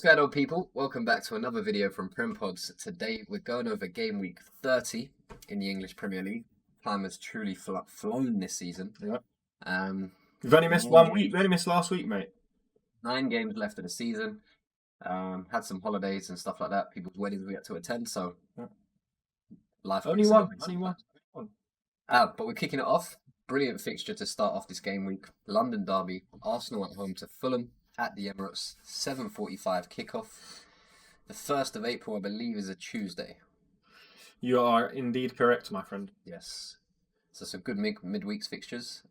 Fellow people, welcome back to another video from PrimPods. Today we're going over game week 30 in the English Premier League. Time has truly flown this season. Yeah. We've only missed 1 week. We only missed last week, mate. 9 games left of the season. Had some holidays and stuff like that. People's weddings we had to attend, so life. Only one. But we're kicking it off. Brilliant fixture to start off this game week. London derby. Arsenal at home to Fulham at the Emirates. 7:45 kickoff. The 1st of April, I believe, is a Tuesday. You are indeed correct, my friend. Yes. So some good midweek fixtures.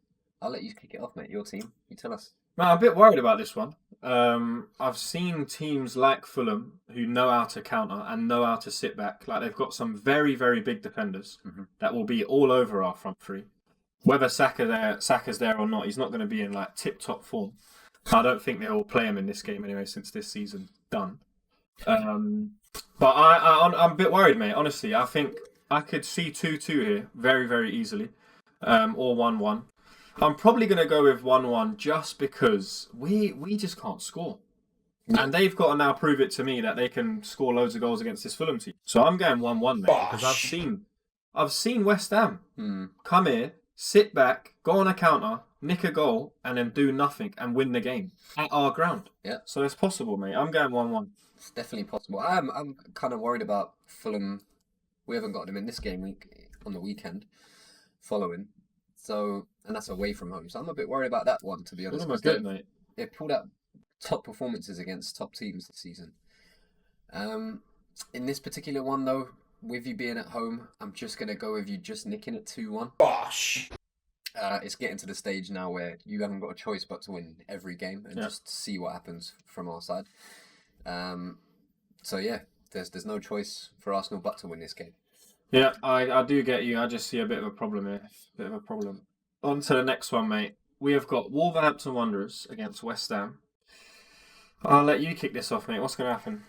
I'll let you kick it off, mate. Your team. You tell us. Man, I'm a bit worried about this one. I've seen teams like Fulham who know how to counter and know how to sit back. Like, they've got some very, very big defenders that will be all over our front three. Whether Saka's there or not, he's not going to be in like tip-top form. I don't think they'll play him in this game anyway, since this season's done. But I'm a bit worried, mate. Honestly, I think I could see 2-2 here very, very easily, or 1-1. I'm probably going to go with 1-1 just because we just can't score. And they've got to now prove it to me that they can score loads of goals against this Fulham team. So I'm going 1-1, mate, because I've seen West Ham come here, sit back, go on a counter, nick a goal, and then do nothing and win the game at our ground. Yeah. So it's possible, mate. I'm going 1-1. It's definitely possible. I'm kind of worried about Fulham. We haven't got them in this game week on the weekend following. So, and that's away from home. So I'm a bit worried about that one, to be honest. Fulham are good, mate. They pulled out top performances against top teams this season. In this particular one, though, with you being at home, I'm just going to go with you just nicking it 2-1. Bosh! It's getting to the stage now where you haven't got a choice but to win every game and just see what happens from our side. So yeah, there's no choice for Arsenal but to win this game. Yeah, I do get you. I just see a bit of a problem here. On to the next one, mate. We have got Wolverhampton Wanderers against West Ham. I'll let you kick this off, mate. What's going to happen?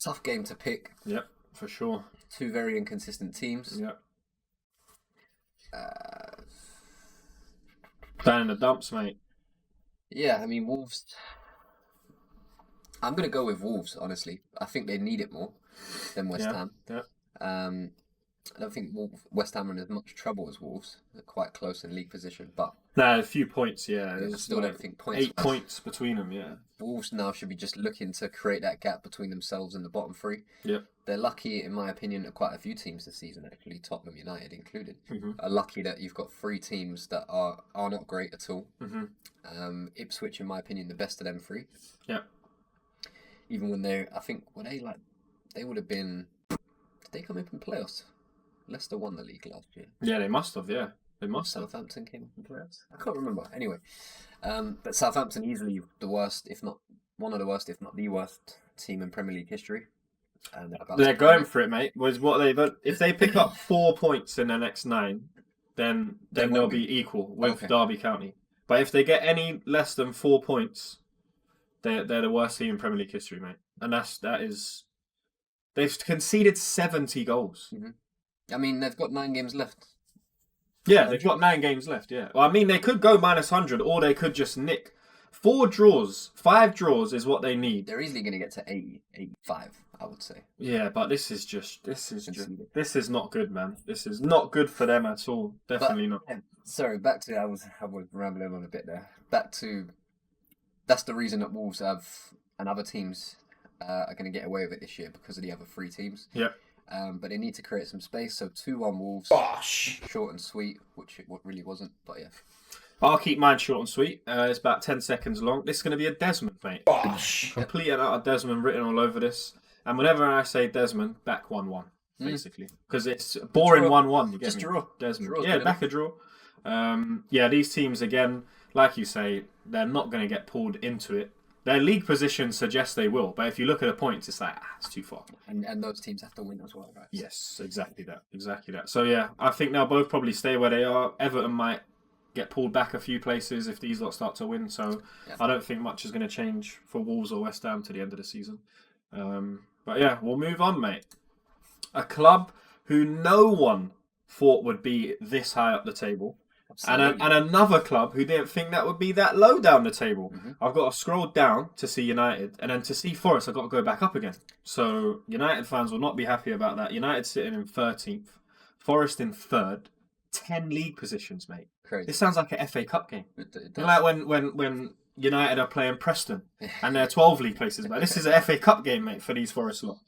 Tough game to pick. Yep, for sure. 2 very inconsistent teams. Yep. Down in the dumps, mate. Yeah, I mean, Wolves. I'm going to go with Wolves, honestly. I think they need it more than West Ham. Yeah. I don't think West Ham are in as much trouble as Wolves. They're quite close in league position, but a few points, yeah. I still don't think points. 8 points between them, yeah. Wolves now should be just looking to create that gap between themselves and the bottom 3. Yep. They're lucky, in my opinion, that quite a few teams this season, actually, Tottenham United included, are lucky that you've got 3 teams that are not great at all. Ipswich, in my opinion, the best of them 3. Yeah. Even when they would have been. Did they come up in playoffs? Leicester won the league last year. Yeah, they must have. Yeah, they must have. Southampton came up in playoffs. I can't remember. Anyway, but Southampton easily the worst, if not one of the worst, if not the worst team in Premier League history. And they're going for it, mate. If they pick up 4 points in the next 9, then they'll be equal with Derby County. But if they get any less than 4 points, they're the worst team in Premier League history, mate. And that is, they've conceded 70 goals. I mean, they've got 9 games left. Yeah, they've got 9 games left, yeah. Well, I mean, they could go minus 100, or they could just nick. 5 draws is what they need. They're easily going to get to 80, 85, I would say. Yeah, but this is not good, man. This is not good for them at all. Definitely not. Sorry, back to, I was rambling on a bit there. Back to, that's the reason that Wolves and other teams are going to get away with it this year, because of the other 3 teams. Yep. But they need to create some space, so 2-1 Wolves. Bosh! Short and sweet, which it really wasn't, but yeah. I'll keep mine short and sweet. It's about 10 seconds long. This is going to be a Desmond, mate. Bosh! Complete and utter Desmond written all over this. And whenever I say Desmond, back 1-1, basically. Because it's boring 1-1. You get just me? Draw. Desmond. Draw's Yeah, back a draw. These teams, again, like you say, they're not going to get pulled into it. Their league position suggests they will, but if you look at the points, it's like, it's too far. And those teams have to win as well, right? Yes, exactly that. So yeah, I think they'll both probably stay where they are. Everton might get pulled back a few places if these lot start to win, so I don't think much is going to change for Wolves or West Ham to the end of the season. But yeah, we'll move on, mate. A club who no one thought would be this high up the table. Absolutely. And another club who didn't think that would be that low down the table. I've got to scroll down to see United, and then to see Forest, I've got to go back up again. So United fans will not be happy about that. United sitting in 13th, Forest in 3rd, 10 league positions, mate. Crazy. This sounds like an FA Cup game. It does. You know, like when United are playing Preston and they're 12 league places, but this is an FA Cup game, mate, for these Forest lot.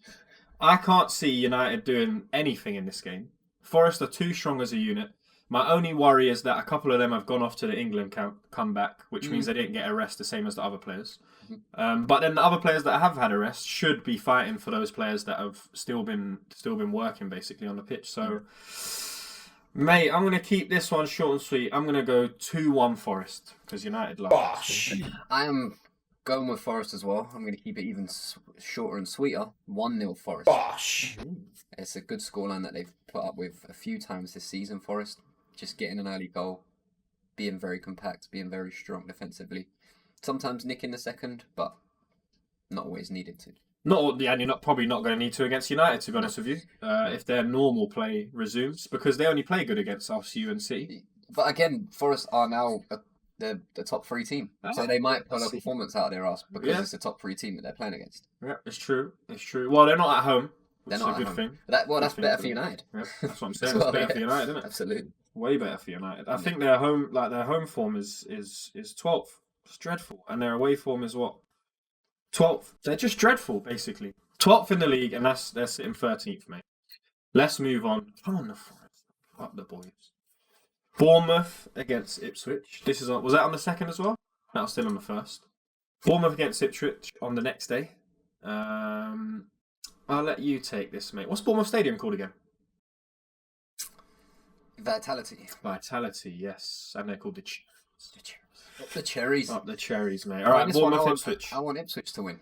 I can't see United doing anything in this game. Forest are too strong as a unit. My only worry is that a couple of them have gone off to the England camp, come back, which means they didn't get a rest the same as the other players. But then the other players that have had a rest should be fighting for those players that have still been working basically on the pitch. So, mate, I'm going to keep this one short and sweet. I'm going to go 2-1 Forest because United lost. I am going with Forest as well. I'm going to keep it even shorter and sweeter. 1-0 Forest. It's a good scoreline that they've put up with a few times this season, Forest. Just getting an early goal, being very compact, being very strong defensively. Sometimes nicking the second, but not always needed to. And you're probably not going to need to against United, to be honest with you, if their normal play resumes, because they only play good against us, you and City. But again, Forest are now the top 3 team, so they might pull a performance out of their ass because it's the top 3 team that they're playing against. Yeah, it's true. It's true. Well, they're not at home. Which They're not is a good thing. That's better for United. Yeah, that's what I'm saying. It's better for United, isn't it? Absolutely. Way better for United. I think their home form is 12th. It's dreadful, and their away form is what? 12th. They're just dreadful, basically. 12th in the league, and they're sitting 13th, mate. Let's move on. Come on, the Forest. Up the boys. Bournemouth against Ipswich. Was that on the 2nd as well? That was still on the 1st. Bournemouth against Ipswich on the next day. I'll let you take this, mate. What's Bournemouth Stadium called again? Vitality, yes. And they're called the Cherries. Up the cherries. Up the cherries, mate. All right, Bournemouth, Ipswich. I want Ipswich to win.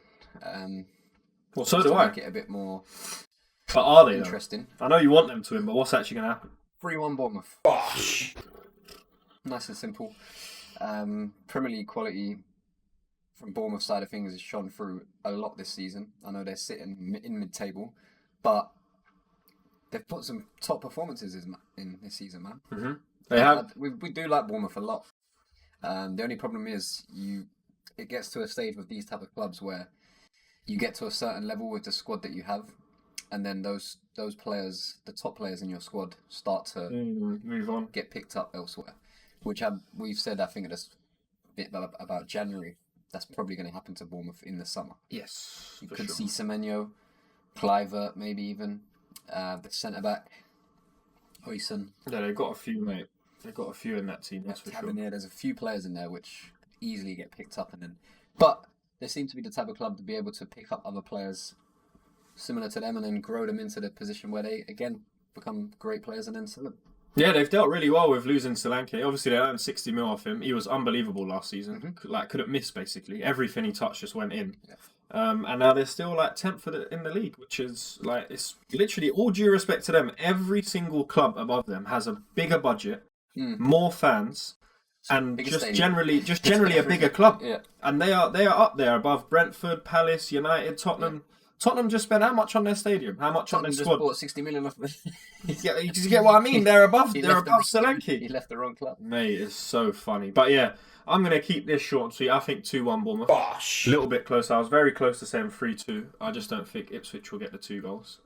Well, so do to I. Make it a bit more but are they interesting? Though? I know you want them to win, but what's actually going to happen? 3-1 Bournemouth. Nice and simple. Premier League quality from Bournemouth side of things has shone through a lot this season. I know they're sitting in mid-table, but they've put some top performances in this season, man. Mm-hmm. They have. We do like Bournemouth a lot. The only problem is it gets to a stage with these type of clubs where you get to a certain level with the squad that you have, and then those players, the top players in your squad, start to move on, get picked up elsewhere. Which we've said, I think, at this bit about January. That's probably going to happen to Bournemouth in the summer. Yes, you could see Semenyo, Clivert, maybe even the centre back, Huyson. Yeah, they've got a few, mate. They've got a few in that team. That's for sure. There's a few players in there which easily get picked up, but they seem to be the type of club to be able to pick up other players similar to them and then grow them into the position where they again become great players and then sell them. Yeah, they've dealt really well with losing Solanke. Obviously, they earned 60 mil off him. He was unbelievable last season. Couldn't miss, basically. Everything he touched just went in. Yeah. And now they're still 10th in the league, which is it's literally all due respect to them. Every single club above them has a bigger budget, more fans, and generally a bigger club. Yeah. And they are up there above Brentford, Palace, United, Tottenham. Yeah. Tottenham just spent how much on their stadium? How much on their squad? Just bought 60 million off them. You get what I mean? They're above Solanke. He left the wrong club. Mate, it's so funny. But yeah, I'm going to keep this short and sweet. I think 2-1 Bournemouth. A little bit close. I was very close to saying 3-2. I just don't think Ipswich will get the 2 goals.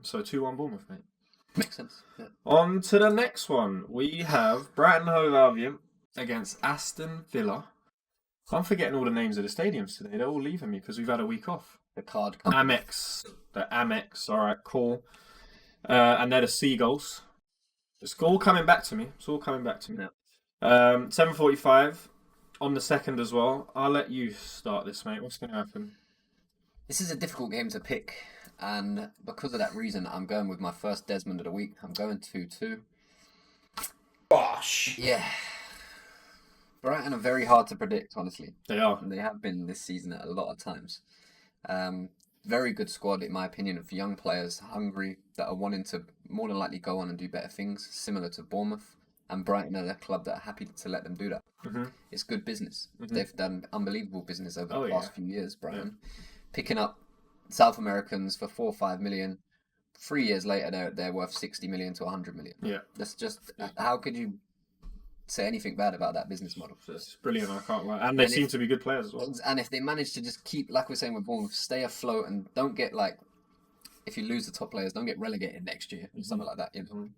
So 2-1 Bournemouth, mate. Makes sense. Yeah. On to the next one. We have Brighton Hove Albion against Aston Villa. I'm forgetting all the names of the stadiums today. They're all leaving me because we've had a week off. The card company. Amex. All right, cool. And they're the Seagulls. It's all coming back to me. Yeah. 7:45 on the 2nd as well. I'll let you start this, mate. What's going to happen? This is a difficult game to pick, and because of that reason, I'm going with my first Desmond of the week. I'm going 2-2. Yeah. Brighton are very hard to predict, honestly. They are. They have been this season a lot of times. Very good squad, in my opinion, of young players, hungry, that are wanting to more than likely go on and do better things, similar to Bournemouth. And Brighton are a club that are happy to let them do that. Mm-hmm. It's good business. Mm-hmm. They've done unbelievable business over the past few years, Brighton. Yeah. Picking up South Americans for 4 or 5 million. 3 years later, they're worth 60 million to 100 million. Yeah. That's just, how could you say anything bad about that business model. It's brilliant, I can't lie. And they seem to be good players as well. And if they manage to just keep, like we're saying with Bournemouth, stay afloat and don't get like, if you lose the top players, don't get relegated next year or something like that. You know,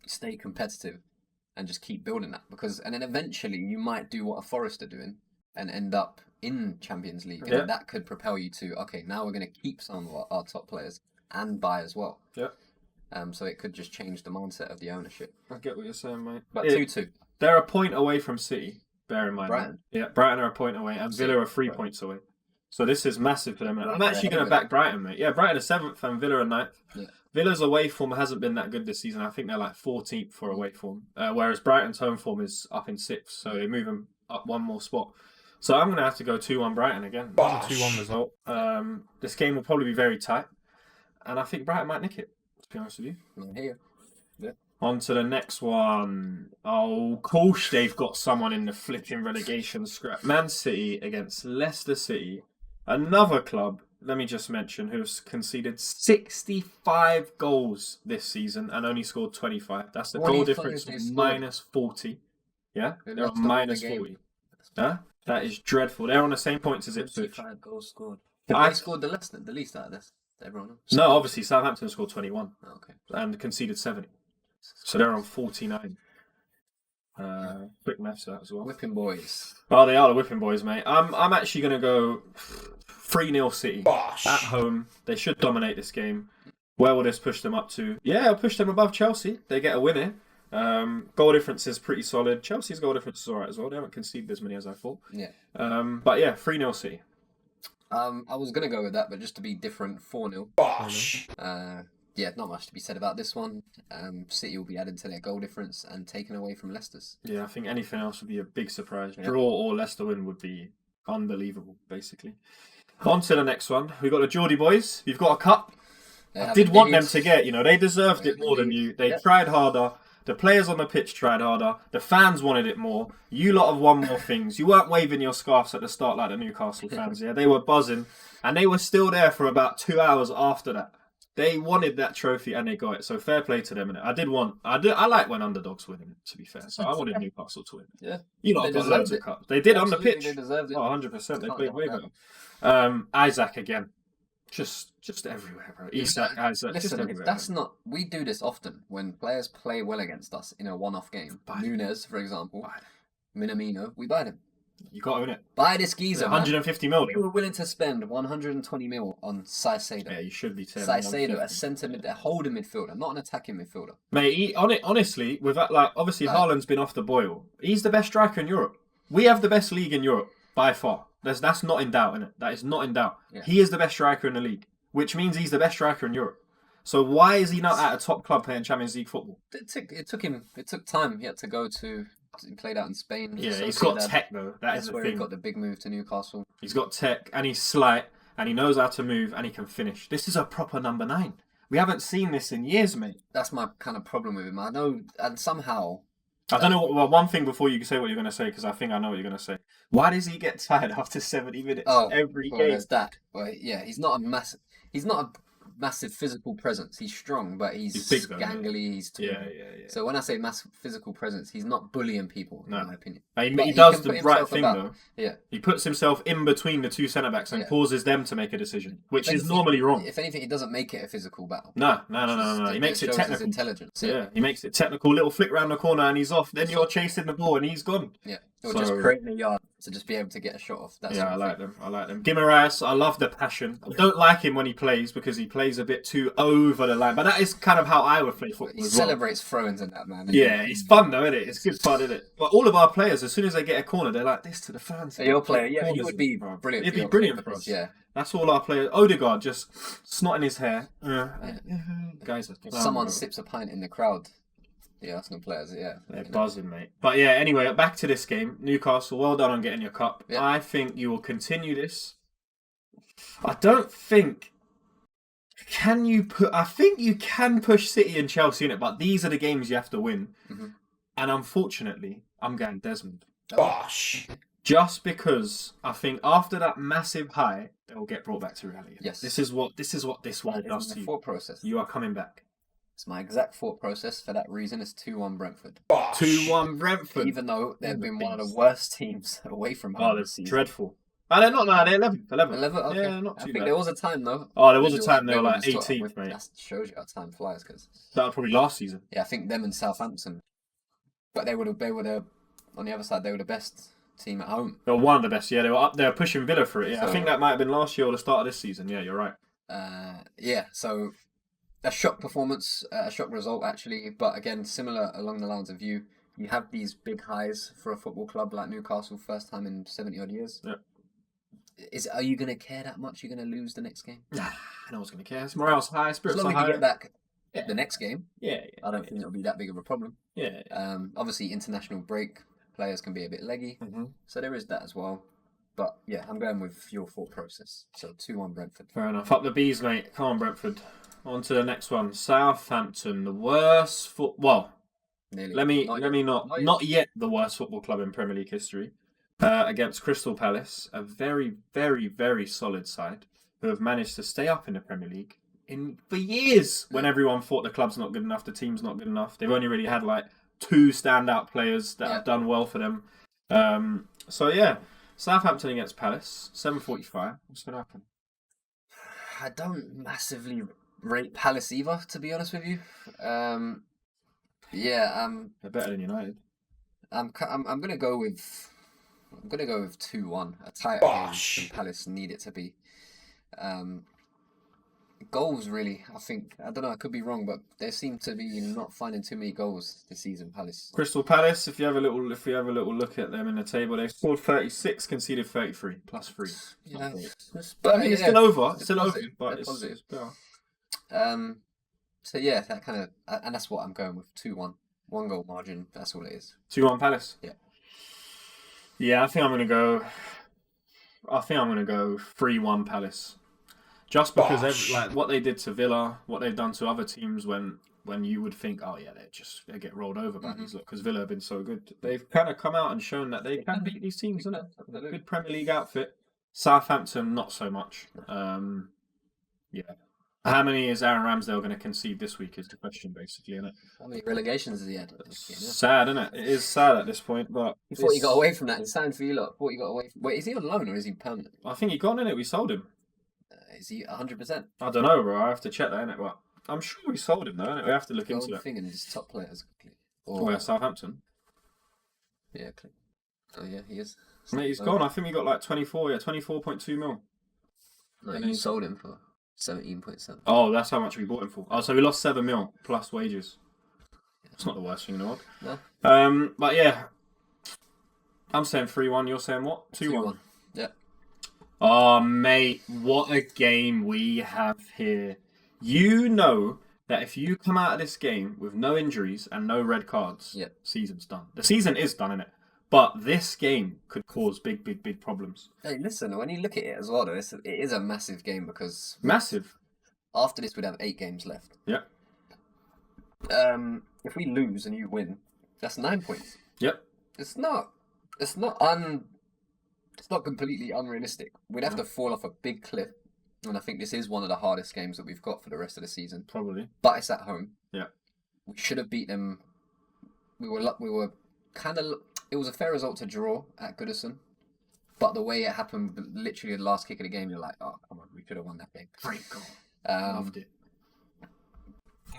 stay competitive and just keep building that and then eventually you might do what a Forest are doing and end up in Champions League, and then that could propel you to now we're going to keep some of our top players and buy as well. Yeah. So it could just change the mindset of the ownership. I get what you're saying, mate. But 2-2. They're a point away from City, bear in mind. Brighton. Yeah, Brighton are a point away, and Villa are 3 points away. So this is massive for them. I'm actually going to back Brighton, mate. Yeah, Brighton are 7th and Villa are 9th. Yeah. Villa's away form hasn't been that good this season. I think they're like 14th for away form, whereas Brighton's home form is up in 6th, so they move them up one more spot. So I'm going to have to go 2-1 Brighton again. 2-1 result. This game will probably be very tight, and I think Brighton might nick it, to be honest with you. I'm here. Yeah. On to the next one. Oh, of course they've got someone in the flipping relegation scrap. Man City against Leicester City. Another club, let me just mention, who's conceded 65 goals this season and only scored 25. That's the goal difference of minus 40. Yeah? They're on minus 40. Yeah? That is dreadful. They're on the same points as Ipswich. 55 goals scored. They scored the least out of this. Everyone else. No, obviously Southampton scored 21. Oh, okay. And conceded 70. So they're on 49. Quick maths that as well. Whipping boys. Oh, they are the whipping boys, mate. I'm actually going to go 3-0 City. At home. They should dominate this game. Where will this push them up to? Yeah, it'll push them above Chelsea. They get a win here. Goal difference is pretty solid. Chelsea's goal difference is alright as well. They haven't conceded as many as I thought. Yeah. But yeah, 3-0 City. I was going to go with that, but just to be different, 4-0. Yeah, not much to be said about this one. City will be added to their goal difference and taken away from Leicester's. Yeah, I think anything else would be a big surprise. Yeah. Draw or Leicester win would be unbelievable, basically. On to the next one. We've got the Geordie boys. You've got a cup. I did want them to get, they deserved it more than you. They tried harder. The players on the pitch tried harder. The fans wanted it more. You lot have won more things. You weren't waving your scarves at the start like the Newcastle fans. Yeah, they were buzzing. And they were still there for about 2 hours after that. They wanted that trophy and they got it. So fair play to them. And I like when underdogs win, to be fair. So I wanted Newcastle to win. Yeah. You lot got loads of cups. They did. Absolutely, on the pitch. They deserved it. Oh, 100%. They played way better. Isaac again. Just everywhere, bro. Isaac. Listen, that's not. We do this often when players play well against us in a one-off game. Nunes, for example, Minamino, we buy them. You got to win it. Buy this geezer. 150 mil. We were willing to spend 120 mil on Caicedo. Yeah, you should be. Caicedo, a centre mid, a holding midfielder, not an attacking midfielder. Mate, honestly, with that, obviously Haaland's been off the boil. He's the best striker in Europe. We have the best league in Europe by far. That's not in doubt, innit? That is not in doubt. Yeah. He is the best striker in the league, which means he's the best striker in Europe. So why is he not at a top club playing Champions League football? It took time. He had to go to. He played out in Spain. Yeah, he's got tech though. That's where he got the big move to Newcastle. He's got tech and he's slight and he knows how to move and he can finish. This is a proper number 9. We haven't seen this in years, mate. That's my kind of problem with him. I know, and somehow. I don't know. One thing before you say what you're going to say, because I think I know what you're going to say. Why does he get tired after 70 minutes every game? There's that. Well, yeah, he's not a massive physical presence. He's strong, but he's big, gangly. He's tall. Yeah. So when I say massive physical presence, he's not bullying people, in my opinion. He does the right thing, though. Yeah. He puts himself in between the two centre-backs and causes them to make a decision, which is normally wrong. If anything, he doesn't make it a physical battle. No. He makes it technical. His intelligence. Yeah, he makes it technical. Little flick round the corner and he's off. Then you're chasing the ball and he's gone. Yeah. Or just creating a yard to just be able to get a shot off. I like them. Guimaraes, I love the passion. I don't like him when he plays because he plays a bit too over the line. But that is kind of how I would play football. He celebrates throw-ins in that, man. Yeah, it's fun though, isn't it? It's good fun, isn't it? But all of our players, as soon as they get a corner, they're like this to the fans. Your player, yeah, he would be brilliant. He'd be brilliant for us. Yeah. That's all our players. Odegaard just snotting his hair. Guys, someone sips a pint in the crowd. The Arsenal players, they're buzzing, mate. But yeah, anyway, back to this game. Newcastle, well done on getting your cup. Yep. I think you will continue this. I don't think. I think you can push City and Chelsea in it, but these are the games you have to win. Mm-hmm. And unfortunately, I'm going Desmond. Gosh. Just because I think after that massive high, they'll get brought back to reality. Yes. This is what this one does to you. Thought process. You are coming back. It's my exact thought process. For that reason, it's 2-1 Brentford. 2-1 Brentford. Even though they've been one of the worst teams away from home they're this season. dreadful. Oh, they're not now. They're 11th. 11th? Okay. Yeah, not I too think bad. there was a time though. Oh, there was a time they were like was top 18th, mate. That shows you how time flies. Because That was probably last season. yeah, I think them and Southampton, but they were on the other side. They were the best team at home. They were one of the best. Yeah, they were up there pushing Villa for it. Yeah, So, I think that might have been last year or the start of this season. Yeah, you're right. Yeah, so a shock performance, a shock result actually, but again, similar along the lines of you. You have these big highs for a football club like Newcastle, first time in 70 odd years. Yeah. Are you going to care that much? You're going to lose the next game? Nah, no one's going to care. It's morale's high, spirits as are long as high. you get back Yeah. the next game, Yeah, I don't think it'll be that big of a problem. yeah. Obviously, international break players can be a bit leggy, so there is that as well. But yeah, I'm going with your thought process. So 2-1 Brentford. Fair enough. Up the bees, mate. Come on, Brentford. On to the next one. Southampton, the worst Well, Nearly. not yet the worst football club in Premier League history. Against Crystal Palace, a very, very, very solid side who have managed to stay up in the Premier League for years. When everyone thought the club's not good enough, the team's not good enough, they've only really had like 2 standout players that have done well for them. So yeah, Southampton against Palace, 7:45. What's going to happen? I don't massively rate Palace either, to be honest with you. They're better than United. I'm gonna go with 2-1. A tighter game than Palace need it to be. Goals really, I think. I don't know. I could be wrong, but they seem to be not finding too many goals this season. Palace. Crystal Palace. If you have a little look at them in the table, they've scored 36, conceded 33, plus 3. Yeah, but I mean, it's still over. It's still over, positive. but it's better. So yeah, that kind of, and that's what I'm going with. 2-1, 1 goal margin. That's all it is. 2-1 Palace. Yeah. Yeah, I think I'm gonna go 3-1 Palace. Just because what they did to Villa, what they've done to other teams when you would think, oh yeah, they get rolled over by these lot because Villa have been so good. They've kind of come out and shown that they can beat these teams, isn't it? Good Premier League outfit. Southampton, not so much. Yeah. How many is Aaron Ramsdale going to concede this week is the question, basically, isn't it? How many relegations has he had? Sad, isn't it? It is sad at this point, but... You thought he got away from that. He signed for you lot. Thought he got away from... Wait, is he on loan or is he permanent? I think he gone, innit? We sold him. Is he 100%? I don't know, bro. I have to check that, innit? But I'm sure we sold him, though, innit? We have to look into that. Thing and his top players. Where, Southampton? Yeah. Oh, yeah, he is. Mate, he's gone. I think we got like 24.2 mil. No, you sold him for 17.7. Oh, that's how much we bought him for. Oh, so we lost 7 mil plus wages. It's not the worst thing in the world. No. But yeah, I'm saying 3-1. You're saying what? 2-1. Yeah. Oh, mate, what a game we have here. You know that if you come out of this game with no injuries and no red cards, season's done. The season is done, innit? But this game could cause big, big, big problems. Hey, listen, when you look at it as well, though, it is a massive game because... Massive. After this, we'd have 8 games left. Yeah. If we lose and you win, that's 9 points. Yep. It's not completely unrealistic. We'd have to fall off a big cliff, and I think this is one of the hardest games that we've got for the rest of the season. Probably. But it's at home. Yeah. We should have beat them. We were kind of. It was a fair result to draw at Goodison, but the way it happened, literally the last kick of the game, you're like, oh come on, we could have won that game. Great goal. Loved it.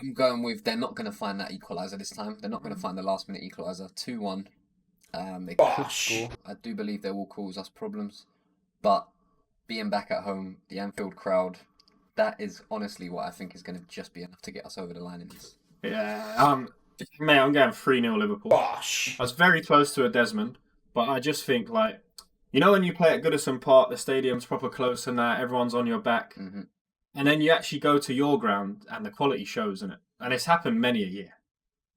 I'm going with they're not going to find that equaliser this time. They're not going to find the last minute equaliser. 2-1. They could score. I do believe they will cause us problems, but being back at home, the Anfield crowd, that is honestly what I think is going to just be enough to get us over the line in this. Yeah. Mate, I'm going 3-0 Liverpool. I was very close to a Desmond, but I just think, like, you know when you play at Goodison Park, the stadium's proper close and that, everyone's on your back, and then you actually go to your ground and the quality shows, innit? And it's happened many a year.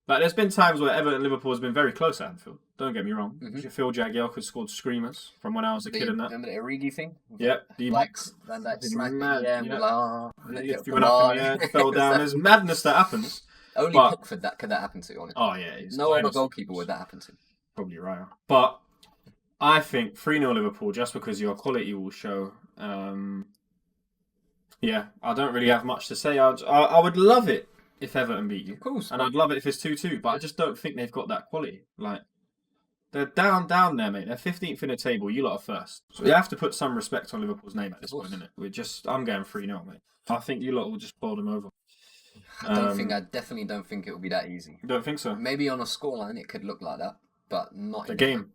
Like, there's been times where Everton and Liverpool has been very close at Anfield. Don't get me wrong. Phil Jagielka scored screamers from when I was a kid and that. Remember the Origi thing? Yep. Van Dijk smacking He went up in the air, fell down. There's madness that happens. Only Pickford could that happen to, honestly. Oh, yeah. No other goalkeeper would that happen to. Probably right. But I think 3-0 Liverpool, just because your quality will show. Yeah, I don't really have much to say. I would love it if Everton beat you. Of course. And I'd love it if it's 2-2, but I just don't think they've got that quality. Like, they're down there, mate. They're 15th in the table. You lot are first. So you have to put some respect on Liverpool's name at this point, innit? I'm going 3-0, mate. I think you lot will just bowl them over. I definitely don't think it will be that easy. You don't think so? Maybe on a scoreline it could look like that, but not The in game.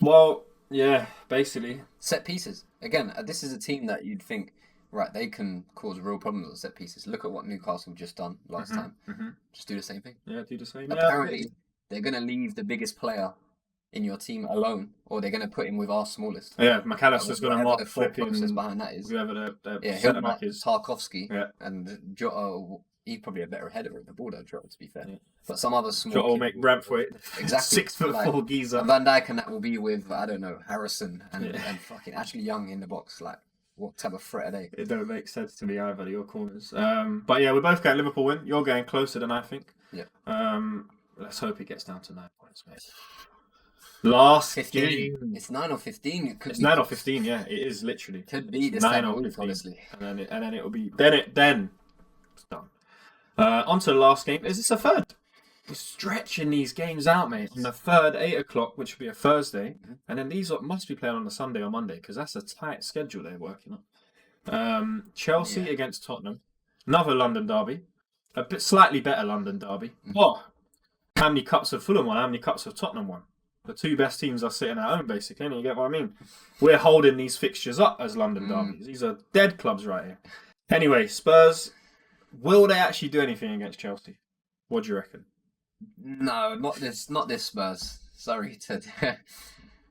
Well, yeah, basically. Set pieces. Again, this is a team that you'd think, right, they can cause real problems on set pieces. Look at what Newcastle just done last time. Just do the same thing. Yeah, do the same. Apparently, they're going to leave the biggest player in your team alone, or they're going to put him with our smallest. Yeah, McAllister's going to mark the thought flipping process behind that is. Whoever the he'll centre mark back is. Tarkovsky, Yeah. and Jota, he's probably a better header of the ball, though, Jota, to be fair. Yeah. But some other small... Jota will make Brentford exactly 6'4" geezer. Van Dijk, and that will be with, I don't know, Harrison and fucking Ashley Young in the box. Like, what type of threat are they? It don't make sense to me either, your corners. But yeah, we're both going Liverpool win. You're going closer than I think. Yeah. Let's hope it gets down to 9 points, mate. Last 15. game. It's 9 or 15. It's 9 or 15, yeah. It is literally. Could be this 9 time or of week, 15. honestly. And then it'll be... Then it's done. On to the last game. Is this a third? We're stretching these games out, mate. On the third, 8 o'clock, which will be a Thursday. And then these must be playing on a Sunday or Monday, because that's a tight schedule they're working on. Chelsea against Tottenham. Another London derby. A bit slightly better London derby. Oh, how many cups have Fulham won? How many cups have Tottenham won? The two best teams are sitting at home, basically, and you get what I mean? We're holding these fixtures up as London derbies. These are dead clubs right here. Anyway, Spurs, will they actually do anything against Chelsea? What do you reckon? No, not this Spurs. Sorry to...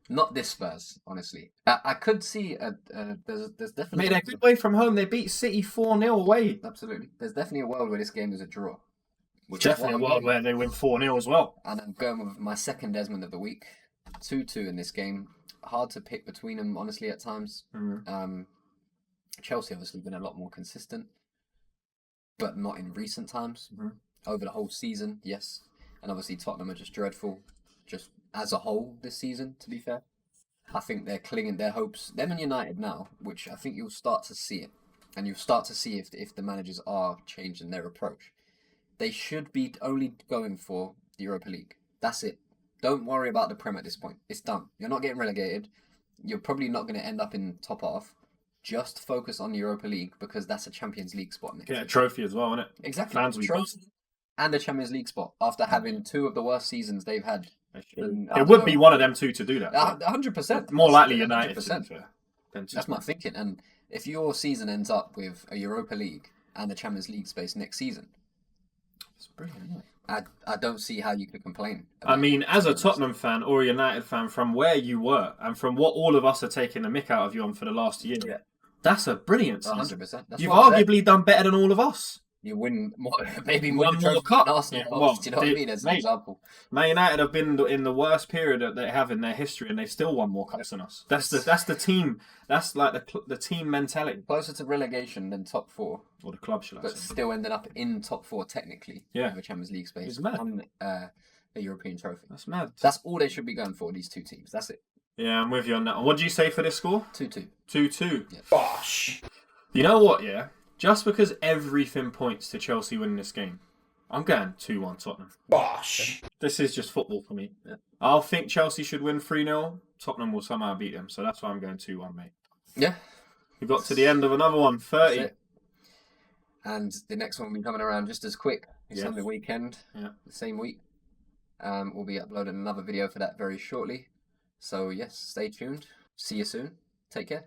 not this Spurs, honestly. I could see... there's definitely... Mate, they're good way from home. They beat City 4-0 away. Absolutely. There's definitely a world where this game is a draw. Definitely a world where they win 4-0 as well. And I'm going with my second Desmond of the week. 2-2 in this game. Hard to pick between them, honestly, at times. Chelsea obviously been a lot more consistent, but not in recent times. Over the whole season, yes. And obviously Tottenham are just dreadful, just as a whole this season, to be fair. I think they're clinging their hopes. Them and United now, which I think you'll start to see it. And you'll start to see if the managers are changing their approach. They should be only going for the Europa League. That's it. Don't worry about the Prem at this point. It's done. You're not getting relegated. You're probably not going to end up in top half. Just focus on the Europa League because that's a Champions League spot next Get a trophy as well, isn't it? Exactly. Fans trophy and a Champions League spot after having 2 of the worst seasons they've had. It would be one of them two to do that. 100%. More likely United. 100%. That's my thinking. And if your season ends up with a Europa League and a Champions League space next season, it's brilliant, isn't it? I don't see how you could complain. I mean, as a Tottenham fan or a United fan, from where you were and from what all of us are taking the mick out of you on for the last year, that's a brilliant season. 100%. You've arguably done better than all of us. You win more, maybe one more cup. Arsenal. Yeah, well, do you know what I mean? As an example, Man United have been in the worst period that they have in their history, and they've still won more cups than us. That's the team. That's like the team mentality. Closer to relegation than top 4, or the club, should I say? But still ended up in top 4 technically. Yeah, with a Champions League space. It's mad. On a European trophy. That's mad. That's all they should be going for. These two teams. That's it. Yeah, I'm with you on that. What do you say for this score? 2-2. 2-2. Yeah. Bosh. You know what? Yeah. Just because everything points to Chelsea winning this game, I'm going 2-1 Tottenham. Bosh. This is just football for me. Yeah. I'll think Chelsea should win 3-0. Tottenham will somehow beat them. So that's why I'm going 2-1, mate. Yeah. We've got to the end of another one, 30. And the next one will be coming around just as quick. It's on the weekend. Yeah. The same week. We'll be uploading another video for that very shortly. So yes, stay tuned. See you soon. Take care.